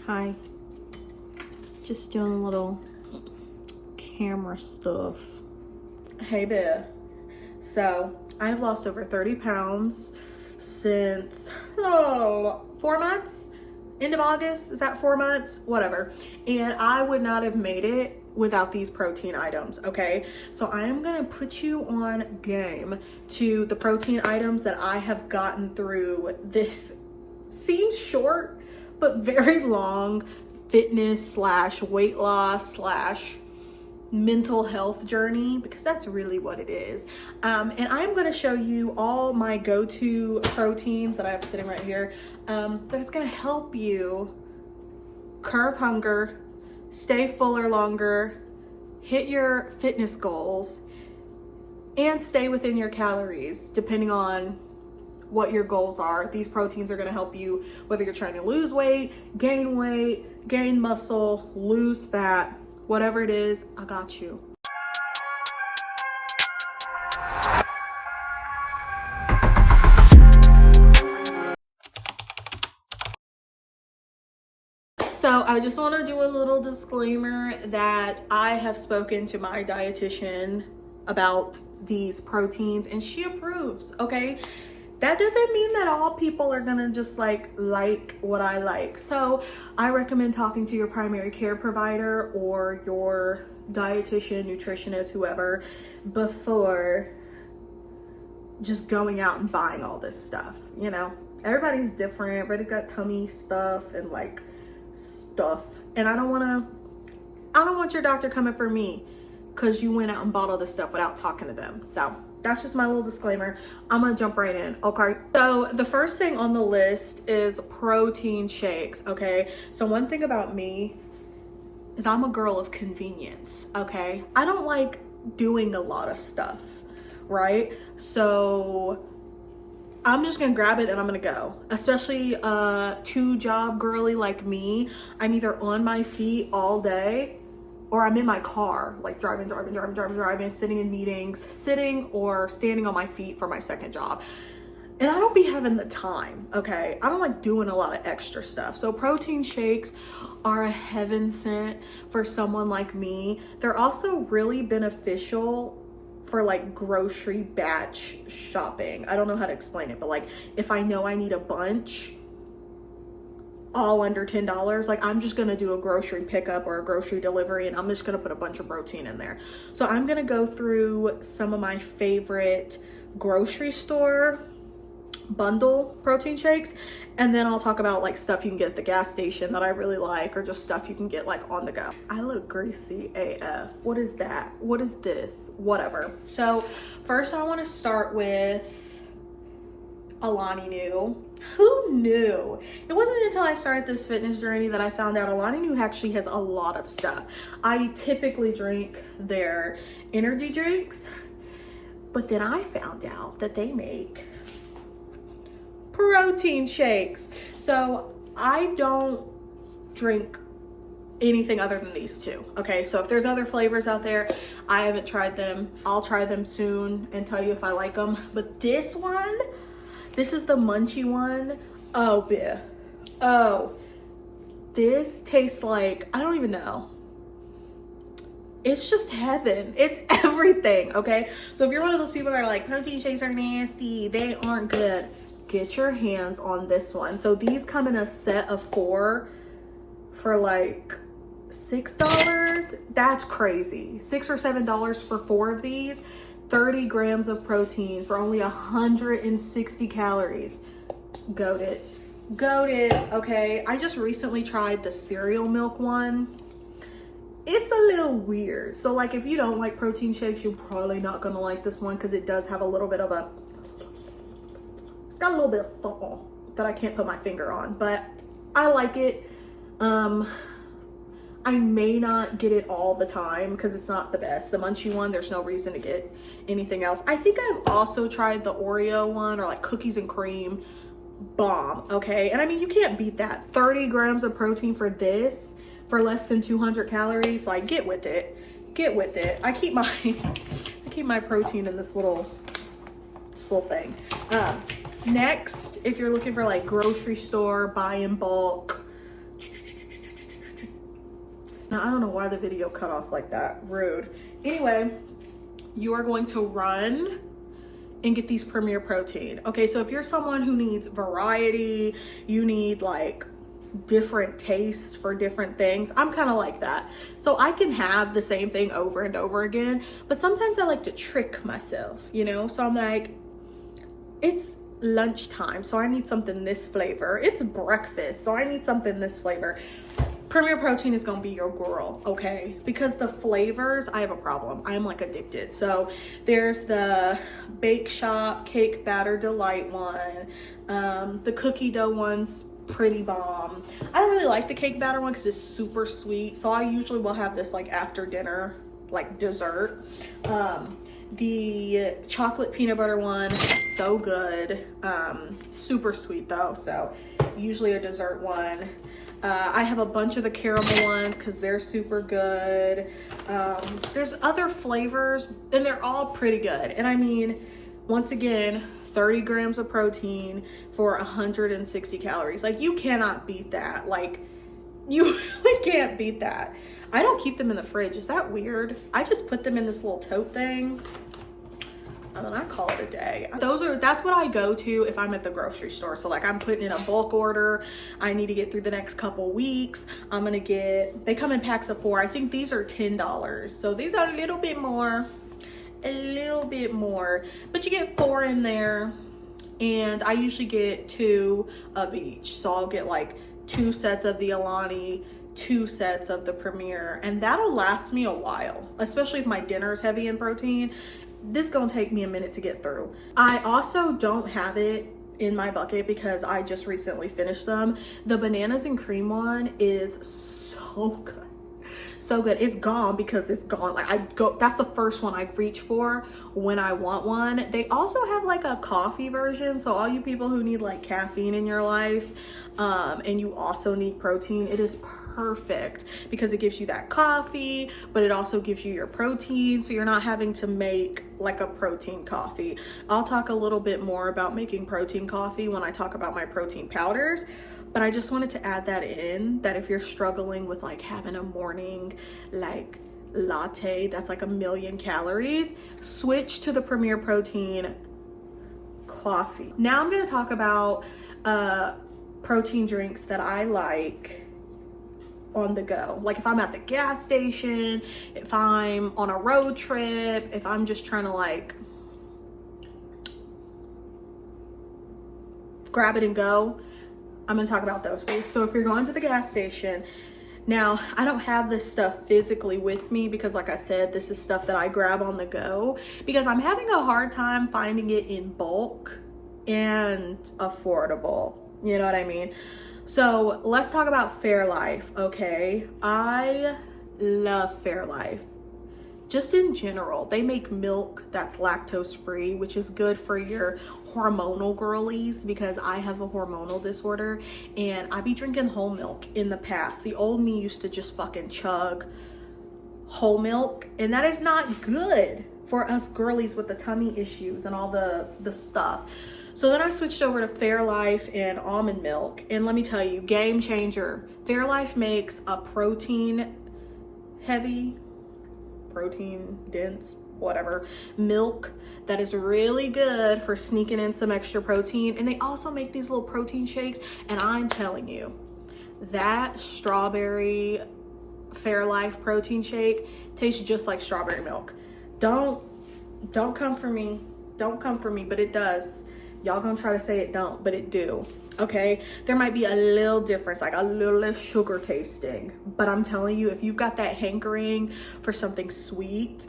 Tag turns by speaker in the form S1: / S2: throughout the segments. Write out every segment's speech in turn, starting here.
S1: Hi. Just doing a little camera stuff. Hey there. So I've lost over 30 pounds since 4 months. End of August, is that 4 months? Whatever. And I would not have made it without these protein items, okay? So I am gonna put you on game to the protein items that I have gotten through this seems short, but very long fitness slash weight loss slash mental health journey, because that's really what it is. And I'm going to show you all my go-to proteins that I have sitting right here that's going to help you curb hunger, stay fuller longer, hit your fitness goals, and stay within your calories depending on what your goals are. These proteins are going to help you whether you're trying to lose weight, gain muscle, lose fat, whatever it is. I got you. So I just want to do a little disclaimer that I have spoken to my dietitian about these proteins and she approves, okay? That doesn't mean that all people are gonna just like what I like. So I recommend talking to your primary care provider or your dietitian, nutritionist, whoever, before just going out and buying all this stuff, you know? Everybody's different, everybody's got tummy stuff and like stuff. And I don't want your doctor coming for me because you went out and bought all this stuff without talking to them. So that's just my little disclaimer. I'm gonna jump right in, okay? So the first thing on the list is protein shakes, okay? So one thing about me is I'm a girl of convenience, okay? I don't like doing a lot of stuff, right? So I'm just gonna grab it and I'm gonna go. Especially a 2-job girly like me. I'm either on my feet all day or I'm in my car, like driving, sitting in meetings, sitting or standing on my feet for my second job. And I don't be having the time, okay? I don't like doing a lot of extra stuff. So protein shakes are a heaven sent for someone like me. They're also really beneficial for like grocery batch shopping. I don't know how to explain it, but like if I know I need a bunch, all under $10, like I'm just gonna do a grocery pickup or a grocery delivery and I'm just gonna put a bunch of protein in there. So I'm gonna go through some of my favorite grocery store bundle protein shakes, and then I'll talk about like stuff you can get at the gas station that I really like, or just stuff you can get like on the go. I look greasy AF. What is that? What is this? Whatever. So first I want to start with Alani Nu. Who knew? It wasn't until I started this fitness journey that I found out Alani Nu actually has a lot of stuff. I typically drink their energy drinks, but then I found out that they make protein shakes. So I don't drink anything other than these two, okay? So if there's other flavors out there, I haven't tried them. I'll try them soon and tell you if I like them. But this one, this is the munchy one. Oh, yeah. Oh, this tastes like, I don't even know. It's just heaven. It's everything, okay? So if you're one of those people that are like, protein shakes are nasty, they aren't good, get your hands on this one. So these come in a set of 4 for like $6. That's crazy. $6 or $7 for 4 of these. 30 grams of protein for only 160 calories. Goated. Okay, I just recently tried the cereal milk one. It's a little weird. So like if you don't like protein shakes, you're probably not gonna like this one because it does have a little bit of it's got a little bit of something that I can't put my finger on, but I like it. I may not get it all the time because it's not the best. The munchy one, there's no reason to get anything else. I think I've also tried the Oreo one, or like cookies and cream. Bomb, okay? And I mean, you can't beat that. 30 grams of protein for this, for less than 200 calories. Like, get with it. I keep my protein in this little thing. Next, if you're looking for like grocery store, buy in bulk, Now, I don't know why the video cut off like that. Rude. Anyway, you are going to run and get these Premier Protein. Okay, so if you're someone who needs variety, you need like different tastes for different things. I'm kind of like that. So I can have the same thing over and over again, but sometimes I like to trick myself, you know? So I'm like, it's lunchtime, so I need something this flavor. It's breakfast, so I need something this flavor. Premier Protein is gonna be your girl, okay? Because the flavors, I have a problem. I'm like addicted. So there's the Bake Shop Cake Batter Delight one. The cookie dough one's pretty bomb. I don't really like the cake batter one because it's super sweet. So I usually will have this like after dinner, like dessert. The chocolate peanut butter one, so good. Super sweet though, so usually a dessert one. I have a bunch of the caramel ones because they're super good. There's other flavors and they're all pretty good. And I mean, once again, 30 grams of protein for 160 calories. Like, you cannot beat that. Like, you really can't beat that. I don't keep them in the fridge. Is that weird? I just put them in this little tote thing and then I call it a day. That's what I go to if I'm at the grocery store. So like, I'm putting in a bulk order. I need to get through the next couple weeks. I'm gonna get, they come in packs of 4. I think these are $10. So these are a little bit more, but you get 4 in there. And I usually get 2 of each. So I'll get like 2 sets of the Alani, 2 sets of the Premier, and that'll last me a while, especially if my dinner's heavy in protein. This is gonna take me a minute to get through. I also don't have it in my bucket because I just recently finished them. The bananas and cream one is so good. So good. It's gone because it's gone. Like, that's the first one I reach for when I want one. They also have like a coffee version. So all you people who need like caffeine in your life, and you also need protein, it is perfect because it gives you that coffee, but it also gives you your protein. So you're not having to make like a protein coffee. I'll talk a little bit more about making protein coffee when I talk about my protein powders. But I just wanted to add that in, that if you're struggling with like having a morning like latte that's like 1,000,000 calories, switch to the Premier Protein coffee. Now I'm gonna talk about protein drinks that I like on the go. Like if I'm at the gas station, if I'm on a road trip, if I'm just trying to like grab it and go, I'm gonna talk about those ways. So if you're going to the gas station, now I don't have this stuff physically with me because like I said, this is stuff that I grab on the go because I'm having a hard time finding it in bulk and affordable. You know what I mean? So let's talk about Fairlife, okay? I love Fairlife. Just in general, they make milk that's lactose free, which is good for your hormonal girlies because I have a hormonal disorder and I be drinking whole milk in the past. The old me used to just fucking chug whole milk, and that is not good for us girlies with the tummy issues and all the stuff. So then I switched over to Fairlife and almond milk, and let me tell you, game changer. Fairlife makes a protein heavy, protein dense, whatever, milk that is really good for sneaking in some extra protein. And they also make these little protein shakes, and I'm telling you, that strawberry Fairlife protein shake tastes just like strawberry milk. Don't come for me. Don't come for me, but it does. Y'all gonna try to say it don't, but it do. Okay, there might be a little difference, like a little less sugar tasting, but I'm telling you, if you've got that hankering for something sweet,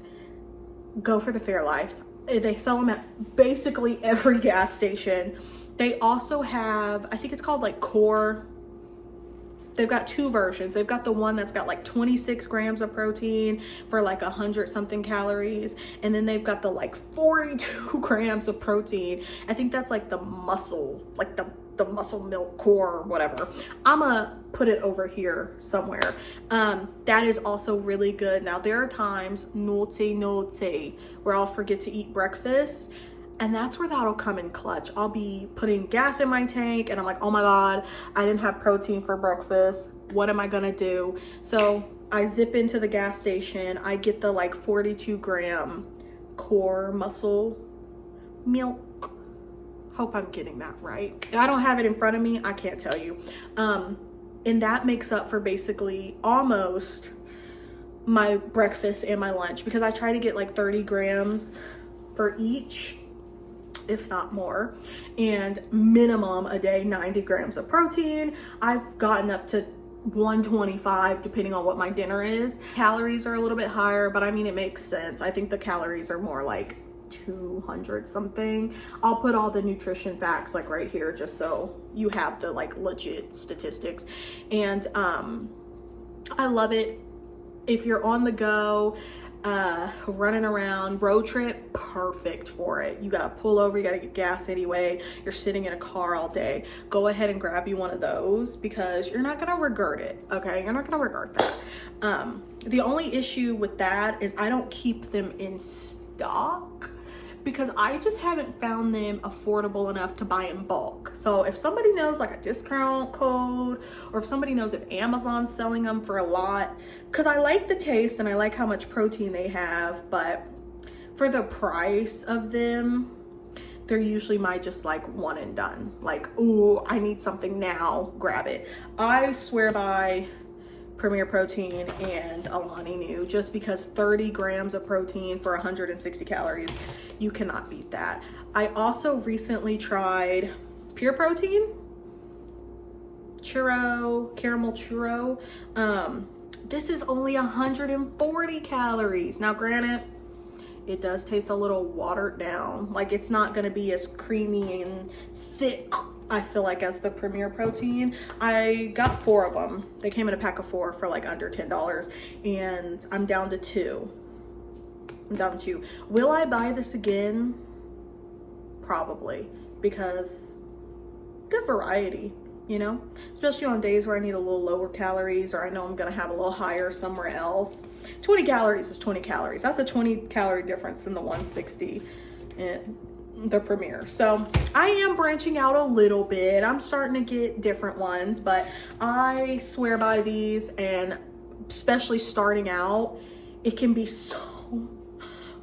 S1: go for the Fairlife. They sell them at basically every gas station. They also have, I think it's called like Core. They've got 2 versions. They've got the one that's got like 26 grams of protein for like 100 something calories. And then they've got the like 42 grams of protein. I think that's like the muscle, like the muscle milk core or whatever. I'ma put it over here somewhere. That is also really good. Now there are times, naughty, where I'll forget to eat breakfast. And that's where that'll come in clutch. I'll be putting gas in my tank and I'm like, oh my God, I didn't have protein for breakfast. What am I gonna do? So I zip into the gas station. I get the like 42-gram core muscle milk. Hope I'm getting that right. I don't have it in front of me. I can't tell you. And that makes up for basically almost my breakfast and my lunch, because I try to get like 30 grams for each, if not more, and minimum a day 90 grams of protein. I've gotten up to 125 depending on what my dinner is. Calories are a little bit higher, but I mean, it makes sense. I think the calories are more like 200 something. I'll put all the nutrition facts like right here just so you have the like legit statistics. And I love it. If you're on the go, running around, road trip, perfect for it. You gotta pull over, you gotta get gas anyway, you're sitting in a car all day, go ahead and grab you one of those, because you're not gonna regret it. Okay, you're not gonna regret that. The only issue with that is I don't keep them in stock, because I just haven't found them affordable enough to buy in bulk. So if somebody knows like a discount code, or if somebody knows if Amazon's selling them for a lot, because I like the taste and I like how much protein they have, but for the price of them, they're usually my just like one and done. Like, ooh, I need something now, grab it. I swear by Premier Protein and Alani Nu, just because 30 grams of protein for 160 calories, you cannot beat that. I also recently tried Pure Protein churro, caramel churro. This is only 140 calories. Now granted, it does taste a little watered down. Like, it's not gonna be as creamy and thick, I feel like, as the Premier Protein. I got 4 of them. They came in a pack of 4 for like under $10, and I'm down to 2. Will I buy this again? Probably, because good variety, you know, especially on days where I need a little lower calories, or I know I'm gonna have a little higher somewhere else. 20 calories is 20 calories. That's a 20 calorie difference than the 160 in the Premier. So I am branching out a little bit. I'm starting to get different ones, but I swear by these, and especially starting out, it can be so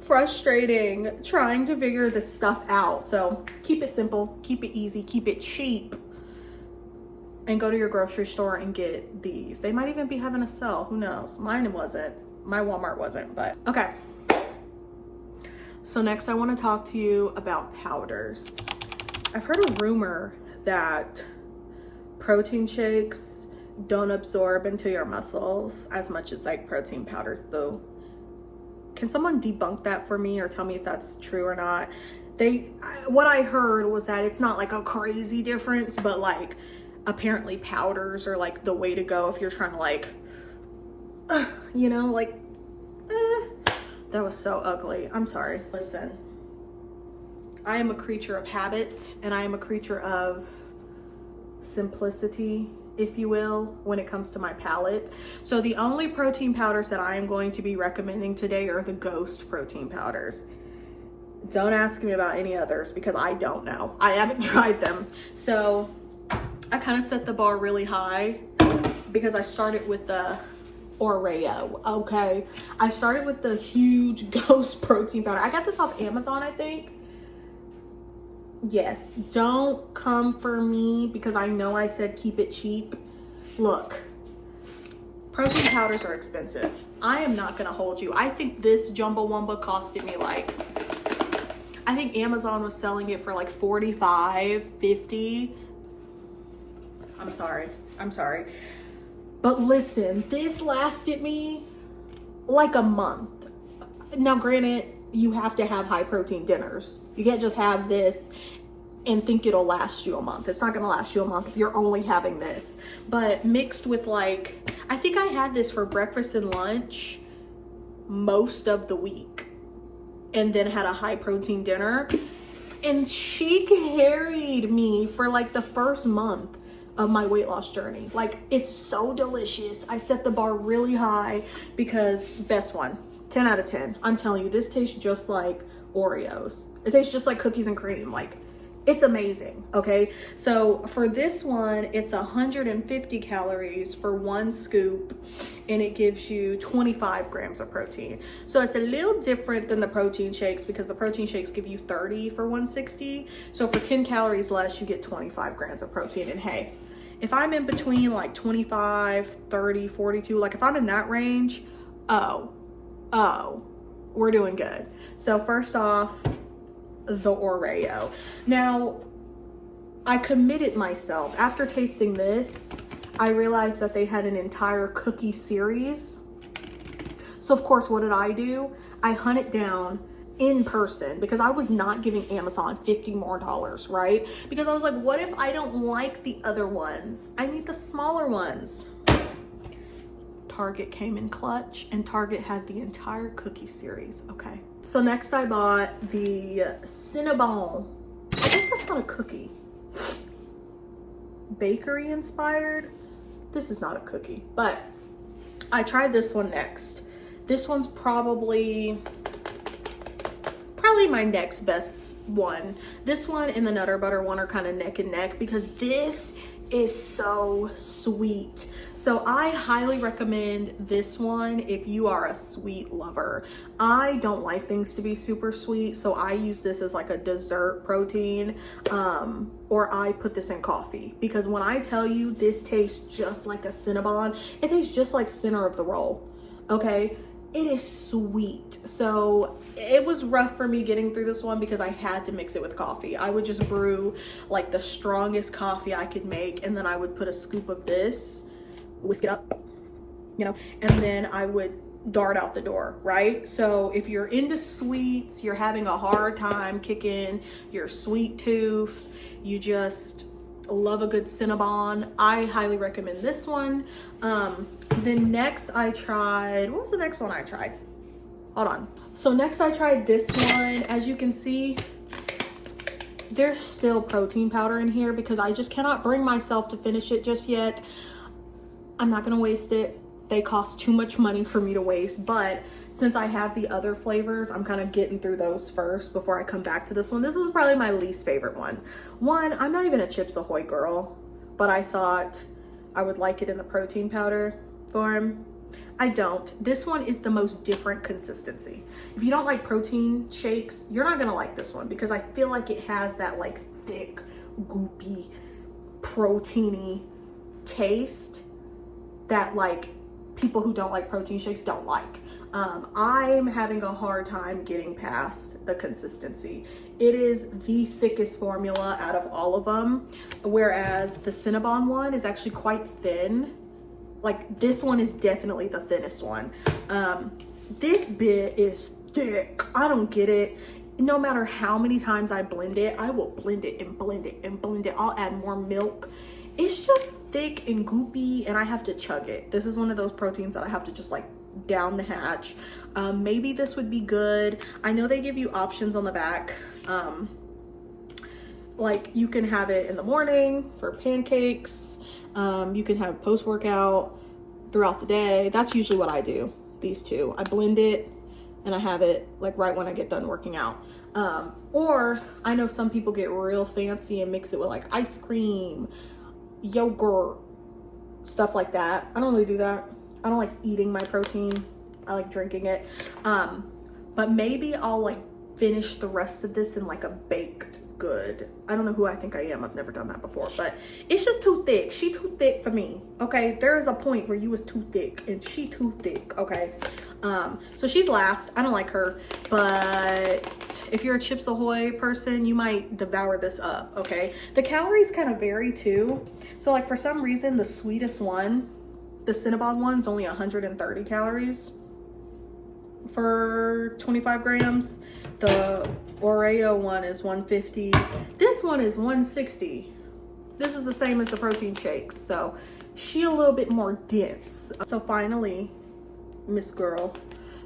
S1: frustrating trying to figure this stuff out. So keep it simple, keep it easy, keep it cheap, and go to your grocery store and get these. They might even be having a sale, who knows? Mine wasn't, my Walmart wasn't, but okay. So next I want to talk to you about powders. I've heard a rumor that protein shakes don't absorb into your muscles as much as like protein powders do. Can someone debunk that for me, or tell me if that's true or not? What I heard was that it's not like a crazy difference, but like apparently powders are like the way to go if you're trying to like, you know, like, that was so ugly. I'm sorry. Listen, I am a creature of habit, and I am a creature of simplicity, if you will, when it comes to my palate. So the only protein powders that I am going to be recommending today are the Ghost protein powders. Don't ask me about any others, because I don't know. I haven't tried them. So I kind of set the bar really high, because I started with the Oreo, okay? I started with the huge Ghost protein powder. I got this off Amazon, I think. Yes, don't come for me, because I know I said keep it cheap. Look, protein powders are expensive. I am not gonna hold you. I think this Jumbo Wumba costed me like, I think Amazon was selling it for like $45, $50. I'm sorry. But listen, this lasted me like a month. Now granted, you have to have high protein dinners. You can't just have this and think it'll last you a month. It's not gonna last you a month if you're only having this. But mixed with like, I think I had this for breakfast and lunch most of the week, and then had a high protein dinner. And she carried me for like the first month of my weight loss journey. Like, it's so delicious. I set the bar really high, because best one, 10 out of 10. I'm telling you, this tastes just like Oreos. It tastes just like cookies and cream. Like, it's amazing, okay? So for this one, it's 150 calories for 1 scoop, and it gives you 25 grams of protein. So it's a little different than the protein shakes, because the protein shakes give you 30 for 160. So for 10 calories less, you get 25 grams of protein. And hey, if I'm in between like 25, 30, 42, like if I'm in that range, oh, we're doing good. So first off, the Oreo. Now, I committed myself. After tasting this, I realized that they had an entire cookie series. So of course, what did I do? I hunted down in person, because I was not giving Amazon $50 more, right? Because I was like, what if I don't like the other ones? I need the smaller ones. Target came in clutch, and Target had the entire cookie series, okay? So next I bought the Cinnabon. I guess that's not a cookie. Bakery inspired. This is not a cookie, but I tried this one next. This one's probably my next best one. This one and the Nutter Butter one are kind of neck and neck, because this is so sweet. So I highly recommend this one if you are a sweet lover. I don't like things to be super sweet, so I use this as like a dessert protein, or I put this in coffee, because when I tell you this tastes just like a Cinnabon, it tastes just like center of the roll, okay? It is sweet. So it was rough for me getting through this one, because I had to mix it with coffee. I would just brew like the strongest coffee I could make, and then I would put a scoop of this, whisk it up, you know, and then I would dart out the door, right? So if you're into sweets, you're having a hard time kicking your sweet tooth, you just love a good Cinnabon, I highly recommend this one. Then next I tried, what was the next one I tried? Hold on. So next I tried this one. As you can see, there's still protein powder in here, because I just cannot bring myself to finish it just yet. I'm not gonna waste it. They cost too much money for me to waste, but since I have the other flavors, I'm kind of getting through those first before I come back to this one. This is probably my least favorite one. I'm not even a Chips Ahoy girl, but I thought I would like it in the protein powder form. I don't. This one is the most different consistency. If you don't like protein shakes, you're not gonna like this one, because I feel like it has that like thick, goopy, proteiny taste that like people who don't like protein shakes don't like. I'm having a hard time getting past the consistency. It is the thickest formula out of all of them, whereas the Cinnabon one is actually quite thin. Like this one is definitely the thinnest one. This bit is thick. I don't get it. No matter how many times I blend it, I will blend it and blend it and blend it. I'll add more milk. It's just thick and goopy, and I have to chug it. This is one of those proteins that I have to just like down the hatch. Maybe this would be good. I know they give you options on the back. Like you can have it in the morning for pancakes. You can have post-workout throughout the day. That's usually what I do, these two. I blend it and I have it like right when I get done working out. Or I know some people get real fancy and mix it with like ice cream, yogurt, stuff like that. I don't really do that. I don't like eating my protein. I like drinking it. But maybe I'll like finish the rest of this in like a baked good. I don't know who I think I am. I've never done that before, but it's just too thick. She too thick for me. Okay. There is a point where you was too thick and she too thick. Okay. So she's last. I don't like her, but if you're a Chips Ahoy person, you might devour this up. Okay. The calories kind of vary too. So like for some reason, the sweetest one, the Cinnabon one's only 130 calories for 25 grams. The Oreo one is 150. This one is 160. This is the same as the protein shakes. So she a little bit more dense. So finally, Miss Girl,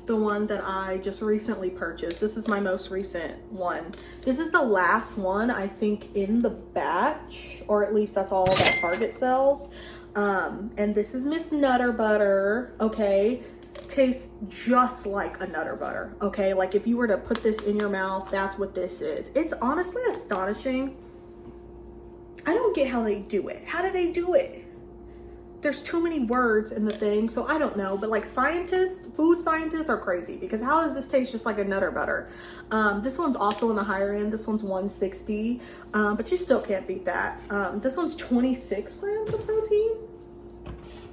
S1: the one that I just recently purchased. This is my most recent one. This is the last one, I think, in the batch, or at least that's all that Target sells. And this is Miss Nutter Butter, okay? Tastes just like a Nutter Butter, okay? Like if you were to put this in your mouth, that's what this is. It's honestly astonishing. I don't get how they do it. How do they do it? there's too many words in the thing, so I don't know. But like food scientists are crazy, because how does this taste just like a Nutter Butter? This one's also in the higher end. This one's 160, but you still can't beat that. This one's 26 grams of protein.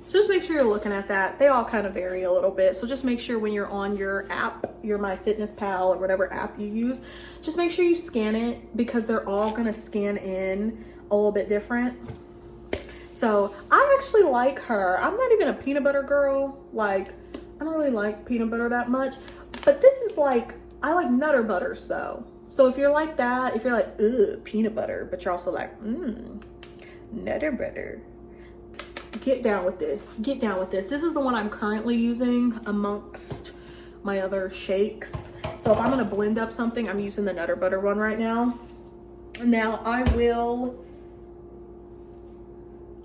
S1: So just make sure you're looking at that. They all kind of vary a little bit. So just make sure when you're on your app, your MyFitnessPal or whatever app you use, just make sure you scan it, because they're all gonna scan in a little bit different. So I actually like her. I'm not even a peanut butter girl. Like, I don't really like peanut butter that much, but this is like, I like Nutter Butters though. So if you're like that, if you're like, ugh, peanut butter, but you're also like, Nutter Butter, get down with this. Get down with this. This is the one I'm currently using amongst my other shakes. So if I'm gonna blend up something, I'm using the Nutter Butter one right now. Now I will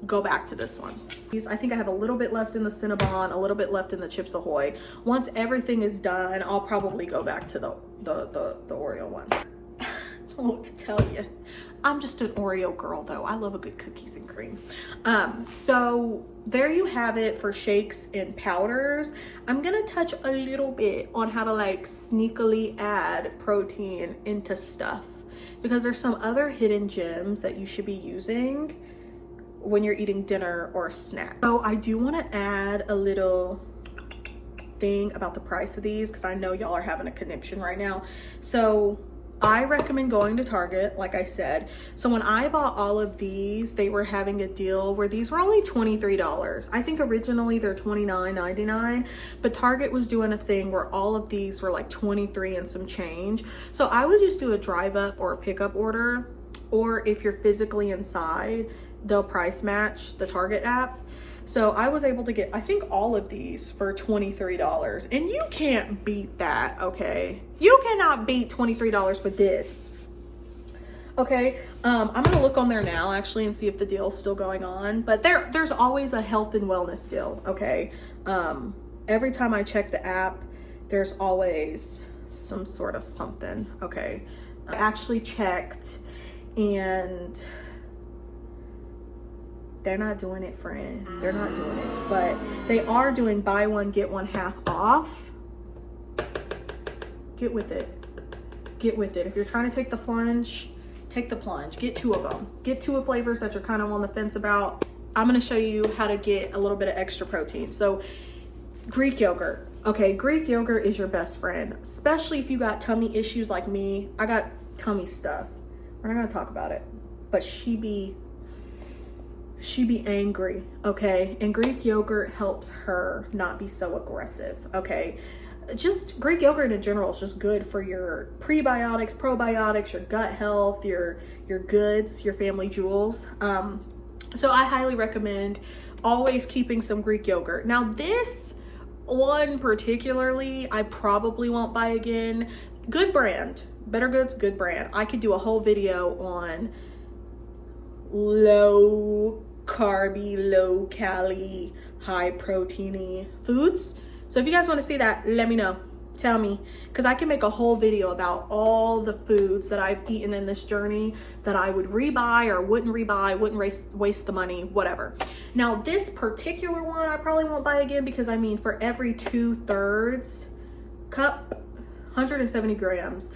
S1: go back to this one. I think I have a little bit left in the Cinnabon, a little bit left in the Chips Ahoy. Once everything is done, I'll probably go back to the Oreo one. I don't know what to tell you. I'm just an Oreo girl though. I love a good cookies and cream. So there you have it for shakes and powders. I'm gonna touch a little bit on how to like sneakily add protein into stuff, because there's some other hidden gems that you should be using when you're eating dinner or a snack. So I do want to add a little thing about the price of these, because I know y'all are having a conniption right now. So I recommend going to Target, like I said. So when I bought all of these, they were having a deal where these were only $23. I think originally they're $29.99, but Target was doing a thing where all of these were like $23 and some change. So I would just do a drive up or a pickup order, or if you're physically inside, they'll price match the Target app. So I was able to get, I think, all of these for $23, and you can't beat that, okay? You cannot beat $23 for this, okay? I'm gonna look on there now actually and see if the deal's still going on, but there's always a health and wellness deal, okay? Every time I check the app, there's always some sort of something, okay? I actually checked, and they're not doing it, friend. They're not doing it, but they are doing buy one, get one half off. Get with it. Get with it. If you're trying to take the plunge, take the plunge. Get two of them. Get two of flavors that you're kind of on the fence about. I'm gonna show you how to get a little bit of extra protein. So Greek yogurt. Okay, Greek yogurt is your best friend, especially if you got tummy issues like me. I got tummy stuff. We're not gonna talk about it, but she be angry, okay? And Greek yogurt helps her not be so aggressive, okay? Just Greek yogurt in general is just good for your prebiotics, probiotics, your gut health, your goods, your family jewels. So I highly recommend always keeping some Greek yogurt. Now this one particularly, I probably won't buy again. Good brand, Better Goods, good brand. I could do a whole video on low carby, low calorie, high proteiny foods. So if you guys want to see that, let me know. Tell me, because I can make a whole video about all the foods that I've eaten in this journey that I would rebuy or wouldn't rebuy, wouldn't waste the money, whatever. Now this particular one I probably won't buy again, because I mean, for every 2/3 cup, 170 grams,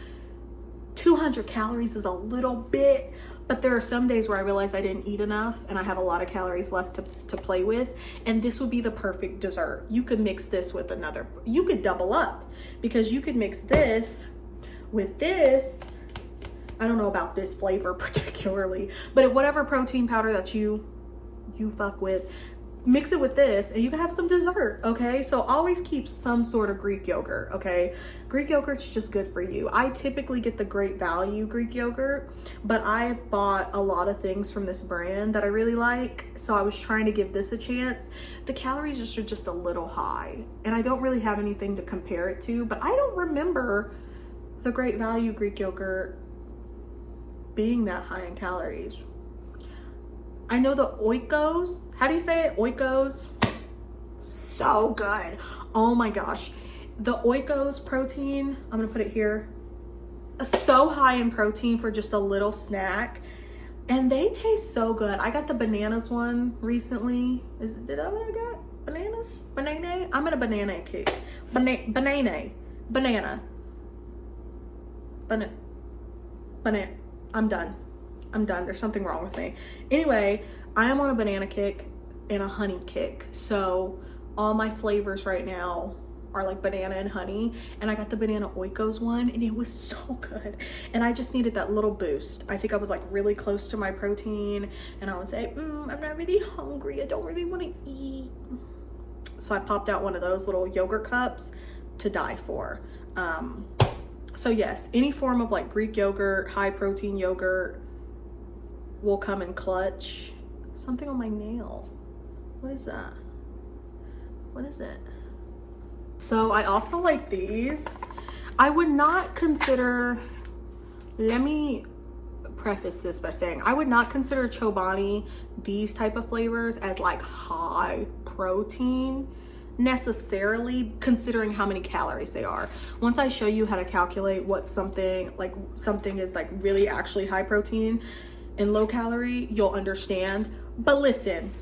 S1: 200 calories is a little bit. But there are some days where I realize I didn't eat enough and I have a lot of calories left to play with. And this would be the perfect dessert. You could mix this with another, you could double up, because you could mix this with this. I don't know about this flavor particularly, but whatever protein powder that you fuck with, mix it with this and you can have some dessert, okay? So always keep some sort of Greek yogurt, okay? Greek yogurt's just good for you. I typically get the Great Value Greek yogurt, but I bought a lot of things from this brand that I really like, so I was trying to give this a chance. The calories are just a little high, and I don't really have anything to compare it to, but I don't remember the Great Value Greek yogurt being that high in calories. I know the Oikos, how do you say it? Oikos, so good. Oh my gosh. The Oikos protein, I'm gonna put it here, so high in protein for just a little snack. And they taste so good. I got the bananas one recently. Did I get bananas? Banana? I'm in a banana kick. Banana. I'm done. There's something wrong with me. Anyway, I am on a banana kick and a honey kick. So all my flavors right now are like banana and honey. And I got the banana Oikos one and it was so good. And I just needed that little boost. I think I was like really close to my protein and I was like, I'm not really hungry. I don't really want to eat. So I popped out one of those little yogurt cups to die for. So yes, any form of like Greek yogurt, high protein yogurt will come in clutch. Something on my nail. What is that? What is it? So I also like these. I would not consider, let me preface this by saying, I would not consider Chobani, these type of flavors, as like high protein necessarily, considering how many calories they are. Once I show you how to calculate what something is like really actually high protein and low calorie, you'll understand. But listen,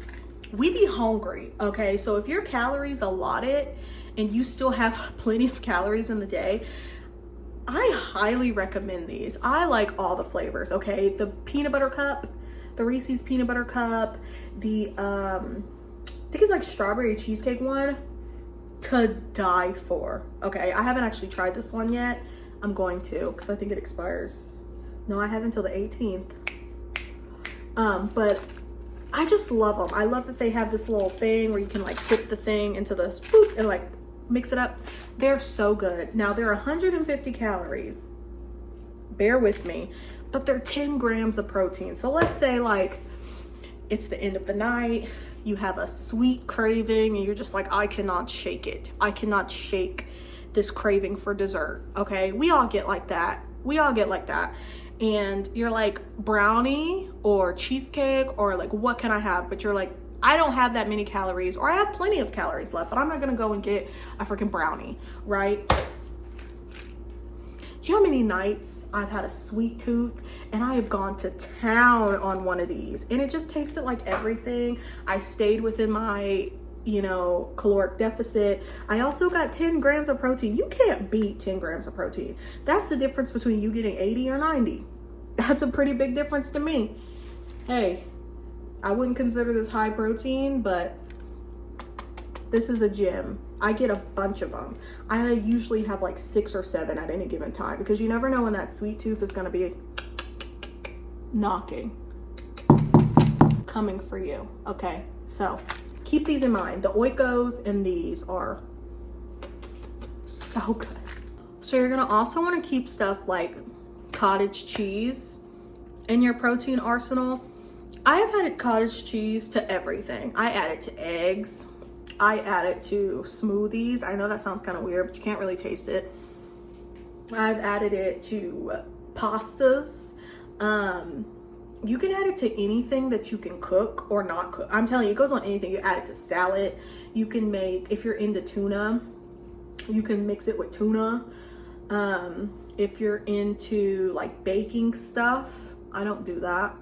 S1: we be hungry, okay? So if your calories allotted and you still have plenty of calories in the day, I highly recommend these. I like all the flavors, okay? The peanut butter cup, the Reese's peanut butter cup, the I think it's like strawberry cheesecake one, to die for, okay? I haven't actually tried this one yet. I'm going to, because I think it expires. No, I have until the 18th. But I just love them. I love that they have this little thing where you can like tip the thing into the spoon and like mix it up. They're so good. Now they're 150 calories. Bear with me, but they're 10 grams of protein. So let's say like it's the end of the night, you have a sweet craving and you're just like, I cannot shake it. I cannot shake this craving for dessert. Okay. We all get like that. And you're like, brownie or cheesecake or like, what can I have? But you're like, I don't have that many calories, or I have plenty of calories left, but I'm not gonna go and get a freaking brownie, right? Do you know how many nights I've had a sweet tooth and I have gone to town on one of these and it just tasted like everything. I stayed within my, caloric deficit. I also got 10 grams of protein. You can't beat 10 grams of protein. That's the difference between you getting 80 or 90. That's a pretty big difference to me. Hey, I wouldn't consider this high protein, but this is a gem. I get a bunch of them. I usually have like 6 or 7 at any given time because you never know when that sweet tooth is going to be knocking, coming for you. Okay, so keep these in mind. The Oikos and these are so good. So you're gonna also want to keep stuff like cottage cheese in your protein arsenal. I have added cottage cheese to everything. I add it to eggs. I add it to smoothies. I know that sounds kind of weird, but you can't really taste it. I've added it to pastas. You can add it to anything that you can cook or not cook. I'm telling you, it goes on anything. You add it to salad. You can make, if you're into tuna, you can mix it with tuna. If you're into like baking stuff, I don't do that,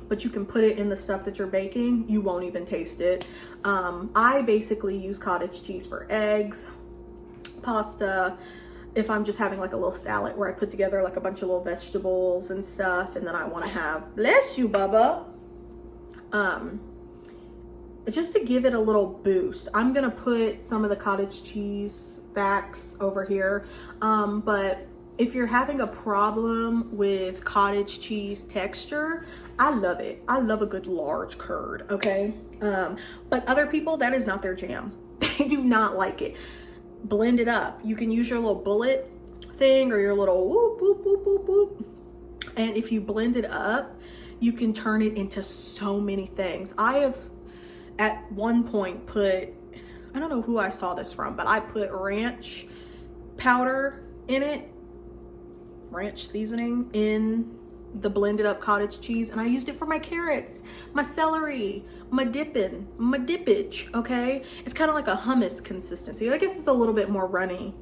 S1: but you can put it in the stuff that you're baking. You won't even taste it. I basically use cottage cheese for eggs, pasta. If I'm just having like a little salad where I put together like a bunch of little vegetables and stuff, and then I want to have, bless you, Bubba, just to give it a little boost. I'm gonna put some of the cottage cheese facts over here, but if you're having a problem with cottage cheese texture, I love it. I love a good large curd, okay? But other people, that is not their jam. They do not like it. Blend it up. You can use your little bullet thing or your little whoop, whoop, whoop, whoop, whoop. And if you blend it up, you can turn it into so many things. I have at one point put, I don't know who I saw this from, but I put ranch powder in it, ranch seasoning in the blended up cottage cheese, and I used it for my carrots, my celery, my dippage, okay? It's kind of like a hummus consistency. I guess it's a little bit more runny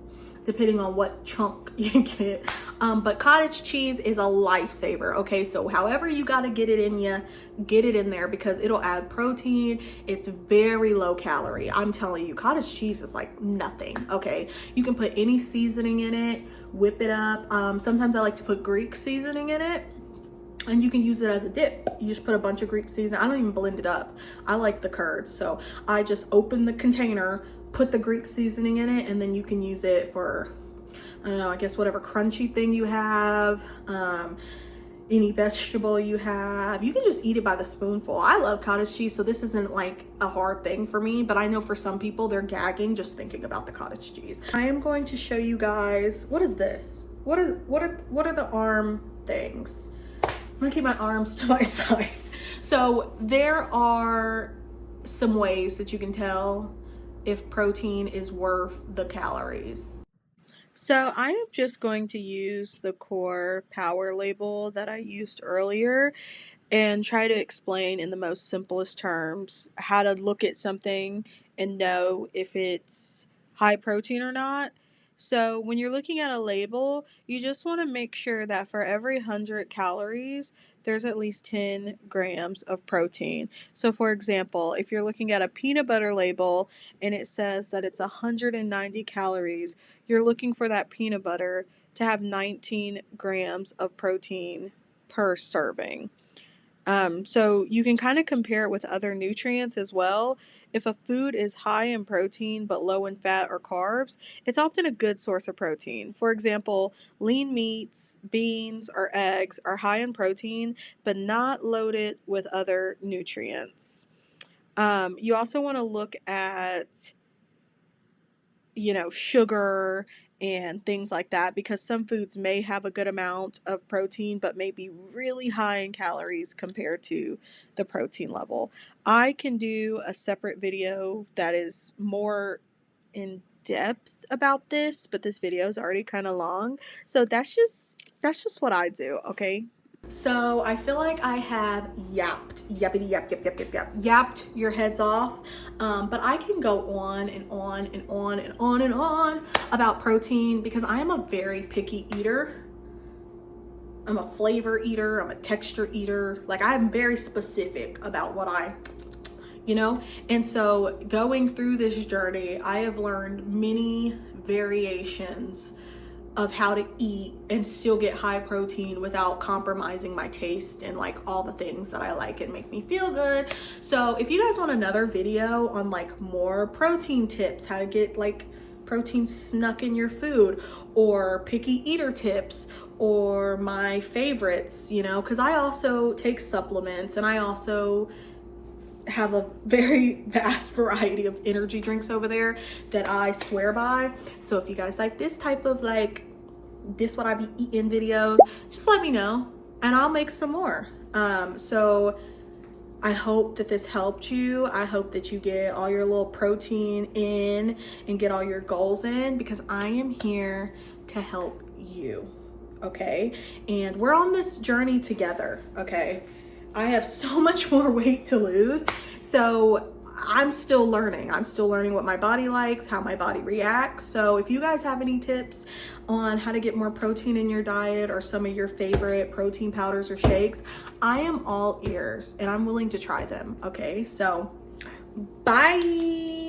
S1: depending on what chunk you get But cottage cheese is a lifesaver. Okay, so however you got to get it in you, get it in there, because it'll add protein. It's very low calorie. I'm telling you, cottage cheese is like nothing. Okay, you can put any seasoning in it, whip it up. Sometimes I like to put Greek seasoning in it, and you can use it as a dip. You just put a bunch of Greek seasoning. I don't even blend it up. I like the curds, so I just open the container, put the Greek seasoning in it, and then you can use it for, I don't know, I guess whatever crunchy thing you have, any vegetable you have. You can just eat it by the spoonful. I love cottage cheese, so this isn't like a hard thing for me, but I know for some people they're gagging just thinking about the cottage cheese. I am going to show you guys, what is this? What are the arm things? I'm gonna keep my arms to my side. So there are some ways that you can tell if protein is worth the calories. So I am just going to use the core power label that I used earlier and try to explain in the most simplest terms how to look at something and know if it's high protein or not. So when you're looking at a label, you just want to make sure that for every 100 calories, there's at least 10 grams of protein. So for example, if you're looking at a peanut butter label and it says that it's 190 calories, you're looking for that peanut butter to have 19 grams of protein per serving. So you can kind of compare it with other nutrients as well. If a food is high in protein but low in fat or carbs, it's often a good source of protein. For example, lean meats, beans, or eggs are high in protein but not loaded with other nutrients. You also want to look at, sugar and things like that, because some foods may have a good amount of protein but may be really high in calories compared to the protein level. I can do a separate video that is more in depth about this, but this video is already kind of long. So that's just what I do, okay? So I feel like I have yapped your heads off, but I can go on and on and on and on and on about protein because I am a very picky eater. I'm a flavor eater, I'm a texture eater. Like, I'm very specific about what and so going through this journey, I have learned many variations of how to eat and still get high protein without compromising my taste and like all the things that I like and make me feel good. So if you guys want another video on like more protein tips, how to get like protein snuck in your food, or picky eater tips, or my favorites, because I also take supplements and I also have a very vast variety of energy drinks over there that I swear by. So if you guys like this type of this what I be eating videos, just let me know and I'll make some more. So I hope that this helped you. I hope that you get all your little protein in and get all your goals in, because I am here to help you, okay? And we're on this journey together, okay? I have so much more weight to lose. So I'm still learning. I'm still learning what my body likes, how my body reacts. So if you guys have any tips on how to get more protein in your diet, or some of your favorite protein powders or shakes, I am all ears and I'm willing to try them. Okay, so bye.